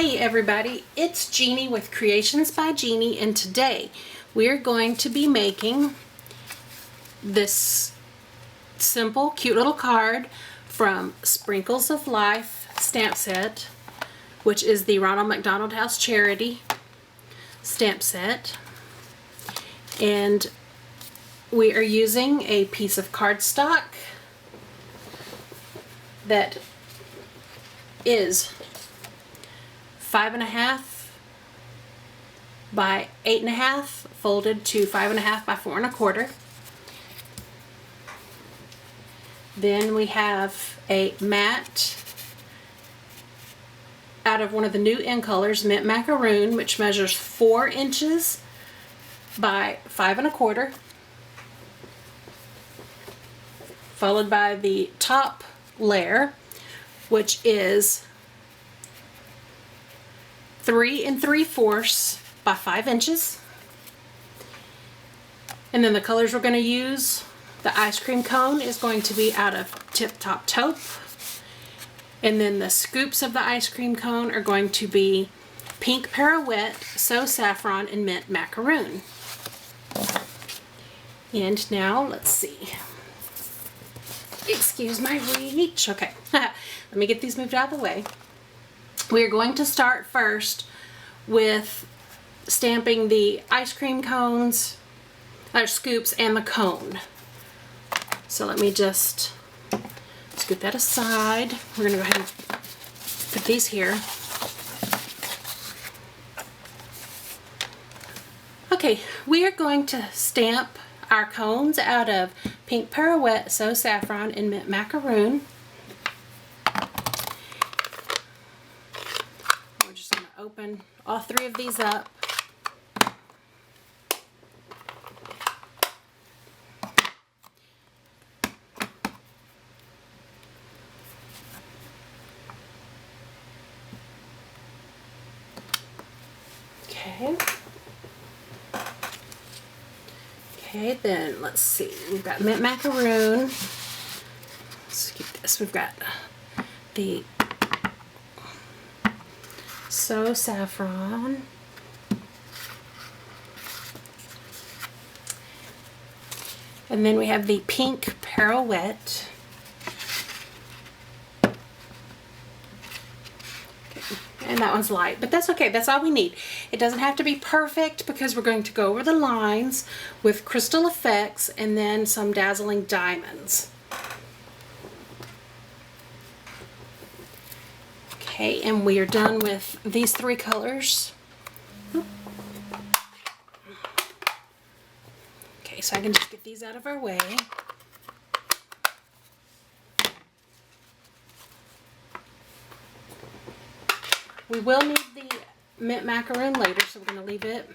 Hey everybody, it's Jeannie with Creations by Jeannie, and today we're going to be making this simple, cute little card from Sprinkles of Life stamp set, which is the Ronald McDonald House Charity stamp set. And we are using a piece of cardstock that is 5.5 by 8.5 folded to 5.5 by 4.25. Then we have a mat out of one of the new in colors, Mint Macaroon, which measures 4 inches by 5.25, followed by the top layer, which is 3 3/4 by 5 inches. And then the colors we're going to use, the ice cream cone is going to be out of Tip Top Taupe. And then the scoops of the ice cream cone are going to be Pink Pirouette, So Saffron, and Mint Macaroon. And now, let's see. Excuse my reach. Okay, let me get these moved out of the way. We're going to start first with stamping the ice cream cones, or scoops, and the cone. So let me just scoot that aside. We're going to go ahead and put these here. Okay, we are going to stamp our cones out of Pink Pirouette, So Saffron, and Mint Macaroon. We're just going to open all 3 of these up. Okay. Okay, then let's see. We've got Mint Macaroon. Let's get this. We've got the So Saffron. And then we have the Pink Pirouette. And that one's light, but that's okay. That's all we need. It doesn't have to be perfect because we're going to go over the lines with crystal effects and then some dazzling diamonds. Okay, and we are done with these 3 colors. Okay, so I can just get these out of our way. We will need the Mint Macaroon later, so we're going to leave it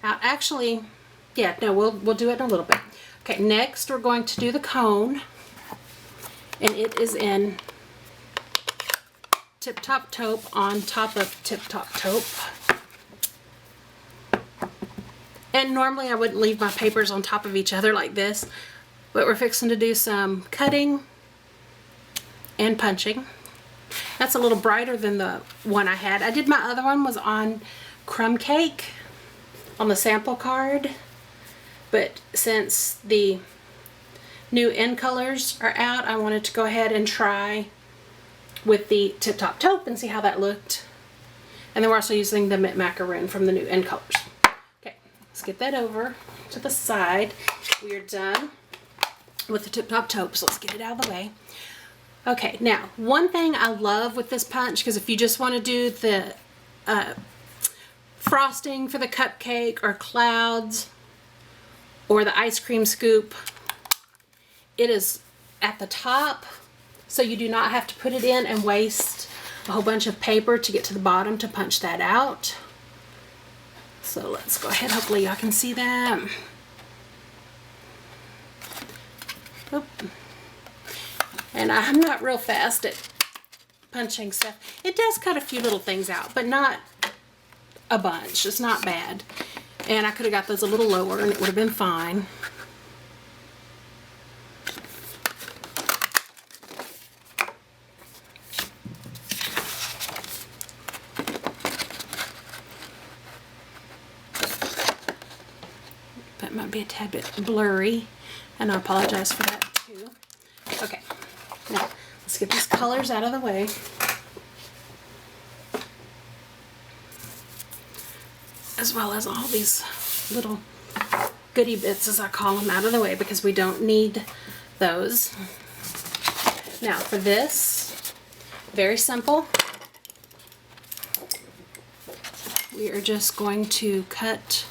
out. Actually, yeah, no, we'll do it in a little bit. Okay, next we're going to do the cone, and it is in Tip Top Taupe on top of Tip Top Taupe. And normally I wouldn't leave my papers on top of each other like this, but we're fixing to do some cutting and punching. That's a little brighter than the one I had. I did my other one was on crumb cake on the sample card, but since the new in colors are out, I wanted to go ahead and try with the Tip Top Taupe and see how that looked. And then we're also using the Mint Macaroon from the new in colors. Okay, let's get that over to the side. We are done with the Tip Top Taupe, so let's get it out of the way. Okay, now, one thing I love with this punch, because if you just want to do the frosting for the cupcake or clouds or the ice cream scoop, it is at the top, so you do not have to put it in and waste a whole bunch of paper to get to the bottom to punch that out. So let's go ahead, hopefully y'all can see that. Oop. And I'm not real fast at punching stuff. It does cut a few little things out, but not a bunch. It's not bad. And I could have got those a little lower and it would have been fine. That might be a tad bit blurry, and I apologize for that too. Okay, now let's get these colors out of the way. As well as all these little goodie bits, as I call them, out of the way, because we don't need those. Now for this, very simple. We are just going to cut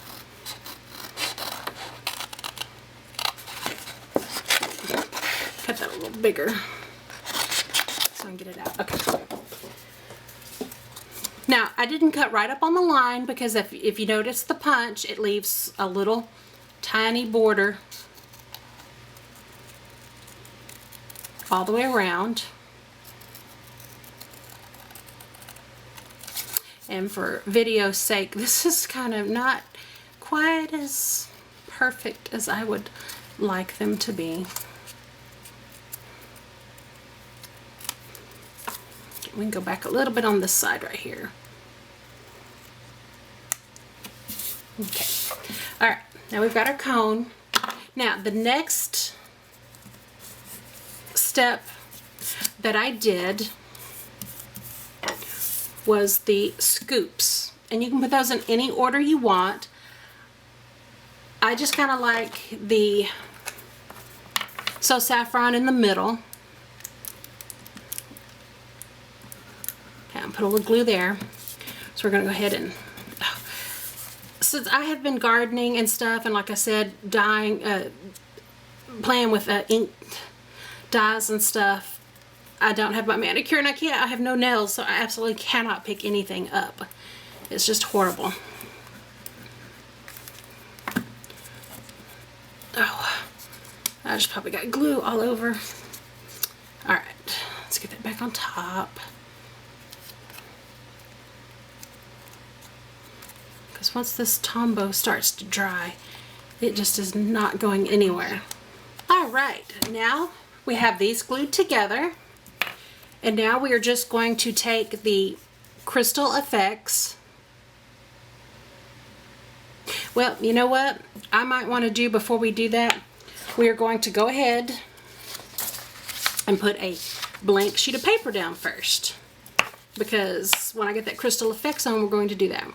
that a little bigger so I can get it out. Okay. Now, I didn't cut right up on the line because if you notice the punch, it leaves a little tiny border all the way around. And for video's sake, this is kind of not quite as perfect as I would like them to be. We can go back a little bit on this side right here. Okay. All right. Now we've got our cone. Now the next step that I did was the scoops. And you can put those in any order you want. I just kind of like the So Saffron in the middle. Put a little glue there. So we're going to go ahead and, since I have been gardening and stuff, and like I said, playing with ink dyes and stuff, I don't have my manicure and I have no nails, so I absolutely cannot pick anything up. It's just horrible. Oh, I just probably got glue all over. All right, let's get that back on top. Once this Tombow starts to dry, it just is not going anywhere. All right, now we have these glued together, and now we are just going to take the Crystal Effects. Well, you know what I might want to do before we do that? We are going to go ahead and put a blank sheet of paper down first, because when I get that Crystal Effects on, we're going to do that.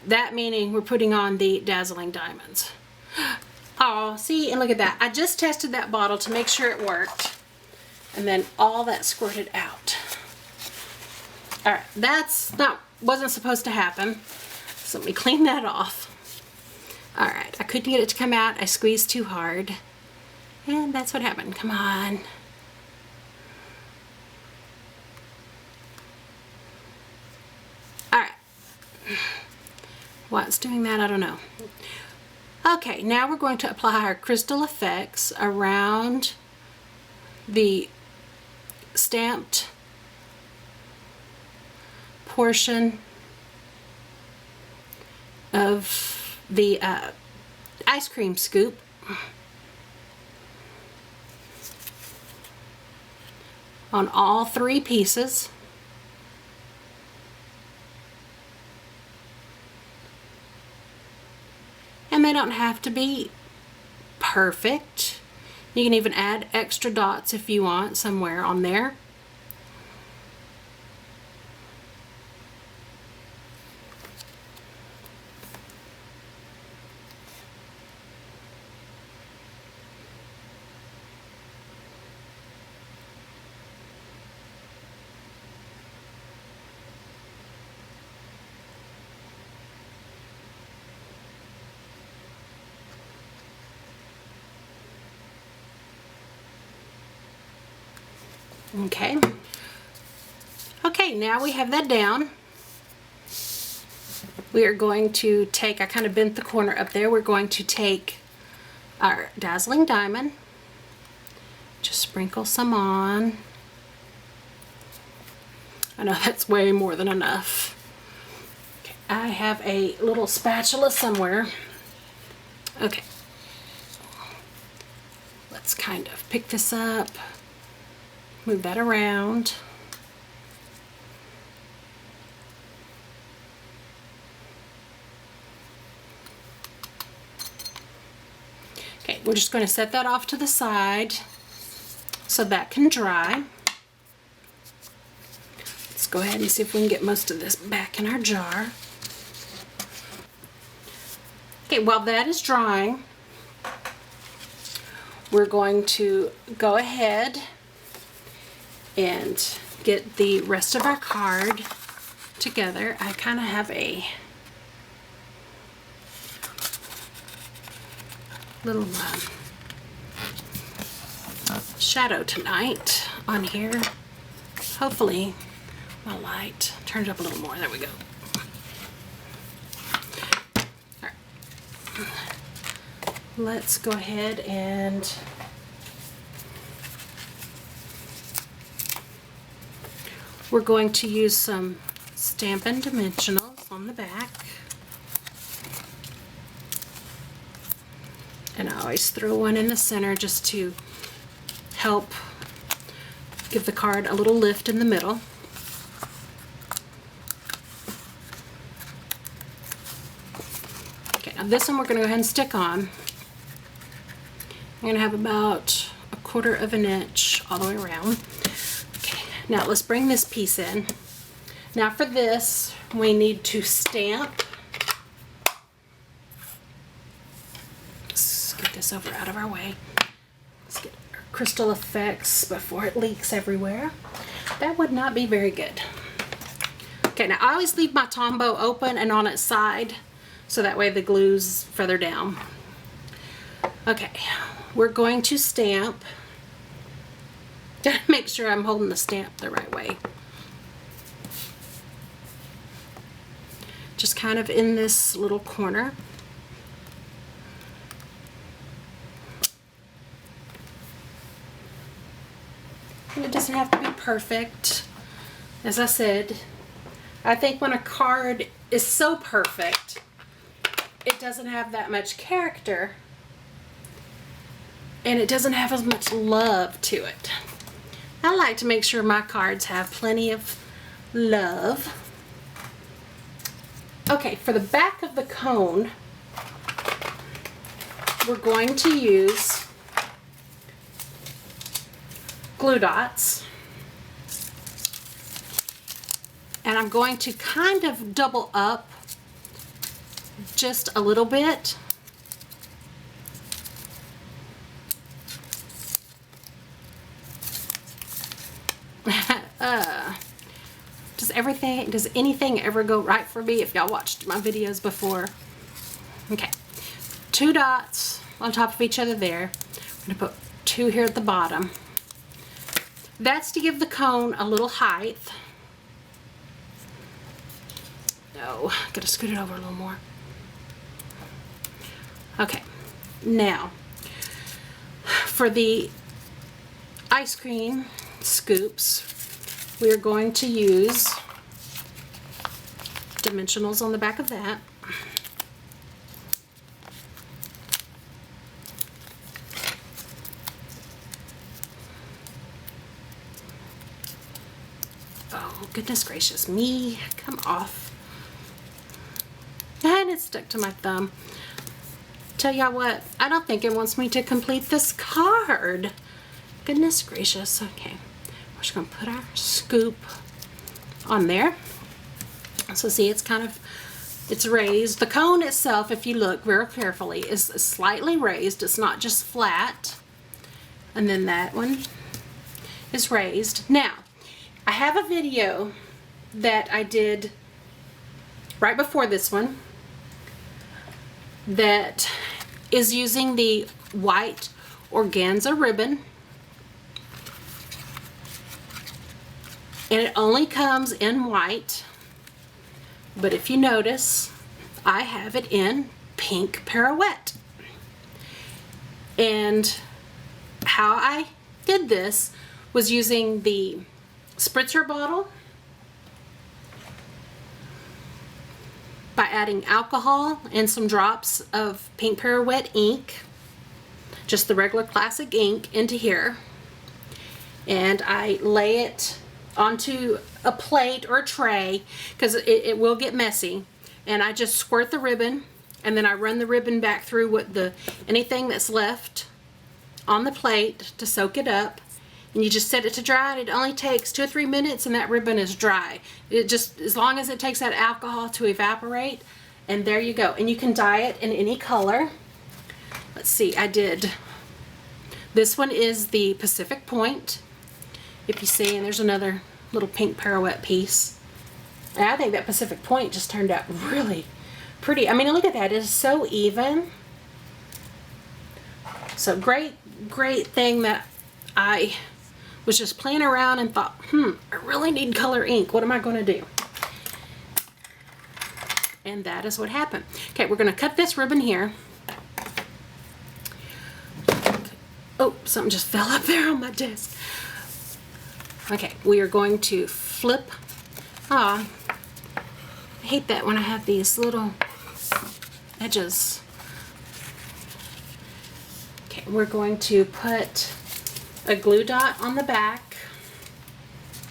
That meaning we're putting on the Dazzling Diamonds. Oh, see, and look at that. I just tested that bottle to make sure it worked, and then all that squirted out. All right, wasn't supposed to happen. So let me clean that off. All right, I couldn't get it to come out. I squeezed too hard, and that's what happened. Come on. All right. Why it's doing that, I don't know. Okay, now we're going to apply our Crystal Effects around the stamped portion of the ice cream scoop. On all 3 pieces. And they don't have to be perfect. You can even add extra dots if you want somewhere on there. Okay. Okay, now we have that down. We are going to take, I kind of bent the corner up there, we're going to take our Dazzling Diamond, just sprinkle some on. I know that's way more than enough. Okay, I have a little spatula somewhere. Okay. Let's kind of pick this up. Move that around. we're just going to set that off to the side so that can dry. Let's go ahead and see if we can get most of this back in our jar. Okay, while that is drying, we're going to go ahead and get the rest of our card together. I kind of have a little shadow tonight on here. Hopefully my light turns up a little more. There we go. All right. Let's go ahead and we're going to use some Stampin' Dimensionals on the back. And I always throw one in the center just to help give the card a little lift in the middle. Okay, now this one we're going to go ahead and stick on. I'm going to have about 1/4 of an inch all the way around. Okay, now let's bring this piece in. Now for this, we need to stamp. Let's get this over out of our way. Let's get our crystal effects before it leaks everywhere. That would not be very good. Okay, now I always leave my Tombow open and on its side so that way the glue's further down. Okay, we're going to stamp. Gotta make sure I'm holding the stamp the right way. Just kind of in this little corner. And it doesn't have to be perfect. As I said, I think when a card is so perfect, it doesn't have that much character and it doesn't have as much love to it. I like to make sure my cards have plenty of love. Okay, for the back of the cone, we're going to use glue dots. And I'm going to kind of double up just a little bit. Does anything ever go right for me if y'all watched my videos before? Okay, 2 dots on top of each other there. I'm gonna put 2 here at the bottom. That's to give the cone a little height. No, gotta scoot it over a little more. Okay, now for the ice cream scoops, we are going to use dimensionals on the back of that. Oh, goodness gracious me, come off. And it stuck to my thumb. Tell y'all what, I don't think it wants me to complete this card. Goodness gracious. Okay, we're just gonna put our scoop on there. So see, it's kind of, it's raised. The cone itself, if you look very carefully, is slightly raised. It's not just flat. And then that one is raised. Now, I have a video that I did right before this one that is using the white organza ribbon. And it only comes in white. But if you notice, I have it in pink pirouette. And how I did this was using the spritzer bottle by adding alcohol and some drops of pink pirouette ink, just the regular classic ink, into here. And I lay it onto a plate or a tray because it will get messy, and I just squirt the ribbon and then I run the ribbon back through anything that's left on the plate to soak it up, and you just set it to dry, and it only takes 2 or 3 minutes and that ribbon is dry. It just, as long as it takes that alcohol to evaporate, and there you go. And you can dye it in any color. Let's see, this one is the Pacific Point, if you see, and there's another little pink pirouette piece. And I think that Pacific Point just turned out really pretty. I mean, look at that, it is so even. So great thing that I was just playing around and thought, I really need color ink. What am I going to do? And that is what happened. Okay, we're going to cut this ribbon here. Oh, something just fell up there on my desk. Okay, we are going to flip. I hate that when I have these little edges. Okay, we're going to put a glue dot on the back.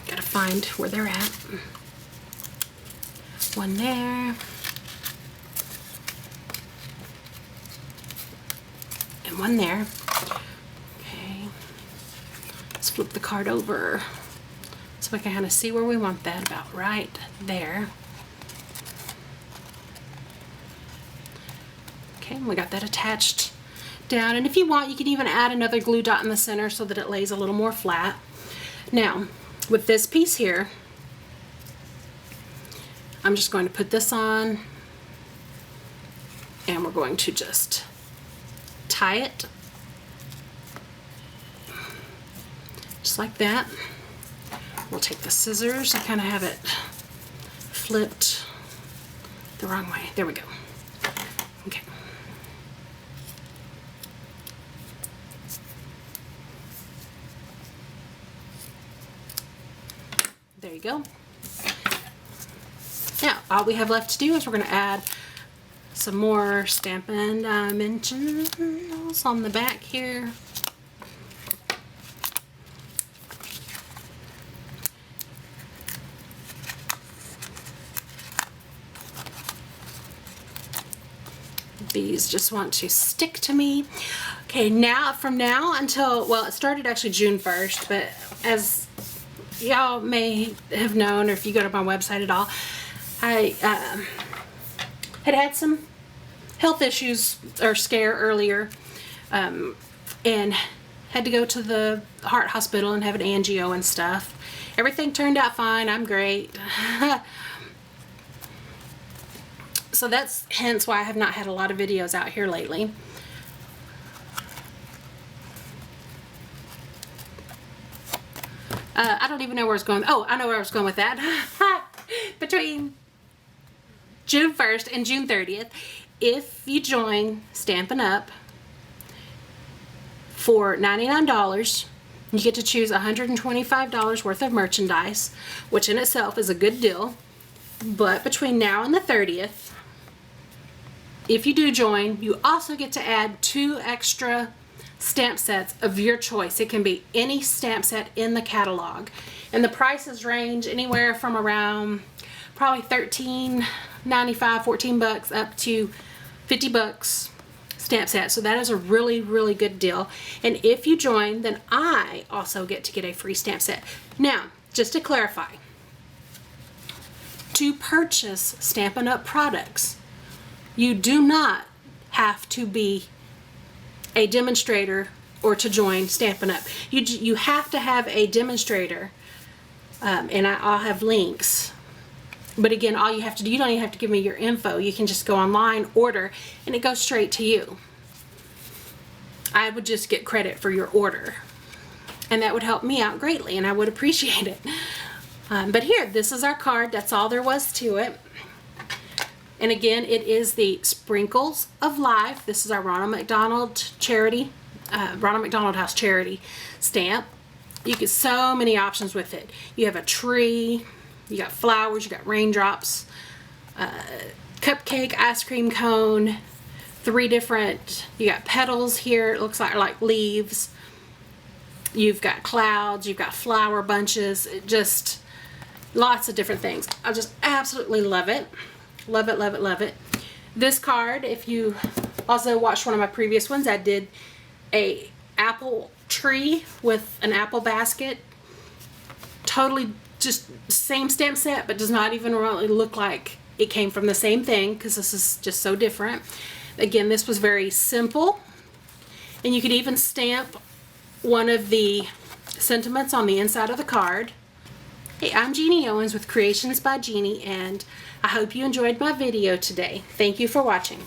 Gotta find where they're at. One there. And one there. Okay. Let's flip the card over so we can kind of see where we want that, about right there. Okay, we got that attached down, and if you want, you can even add another glue dot in the center so that it lays a little more flat. Now, with this piece here, I'm just going to put this on, and we're going to just tie it just like that. We'll take the scissors and kind of have it flipped the wrong way. There we go. Okay. There you go. Now, all we have left to do is we're going to add some more Stampin' Dimensionals on the back here. These just want to stick to me. Okay, now, from now until, well, it started actually June 1st, but as y'all may have known, or if you go to my website at all, I had some health issues or scare earlier, and had to go to the heart hospital and have an angio and stuff. Everything turned out fine. I'm great. So that's hence why I have not had a lot of videos out here lately. I don't even know where I was going. Oh, I know where I was going with that. Between June 1st and June 30th, if you join Stampin' Up for $99, you get to choose $125 worth of merchandise, which in itself is a good deal. But between now and the 30th, if you do join, you also get to add 2 extra stamp sets of your choice. It can be any stamp set in the catalog, and the prices range anywhere from around probably $13.95, $14 up to $50 stamp set. So that is a really, really good deal. And if you join, then I also get to get a free stamp set. Now, just to clarify, to purchase Stampin' Up products, you do not have to be a demonstrator or to join Stampin' Up. You have to have a demonstrator, and I'll have links. But again, all you have to do, you don't even have to give me your info. You can just go online, order, and it goes straight to you. I would just get credit for your order, and that would help me out greatly, and I would appreciate it. But here, this is our card. That's all there was to it. And again, it is the Sprinkles of Life. This is our Ronald McDonald Charity, Ronald McDonald House Charity stamp. You get so many options with it. You have a tree, you got flowers, you got raindrops, cupcake, ice cream cone, 3 different, you got petals here, it looks like leaves. You've got clouds, you've got flower bunches, just lots of different things. I just absolutely love it. Love it, love it, love it. This card, if you also watched one of my previous ones, I did a apple tree with an apple basket. Totally just same stamp set, but does not even really look like it came from the same thing, because this is just so different. Again, this was very simple, and you could even stamp one of the sentiments on the inside of the card. Hey, I'm Jeannie Owens with Creations by Jeannie, and I hope you enjoyed my video today. Thank you for watching.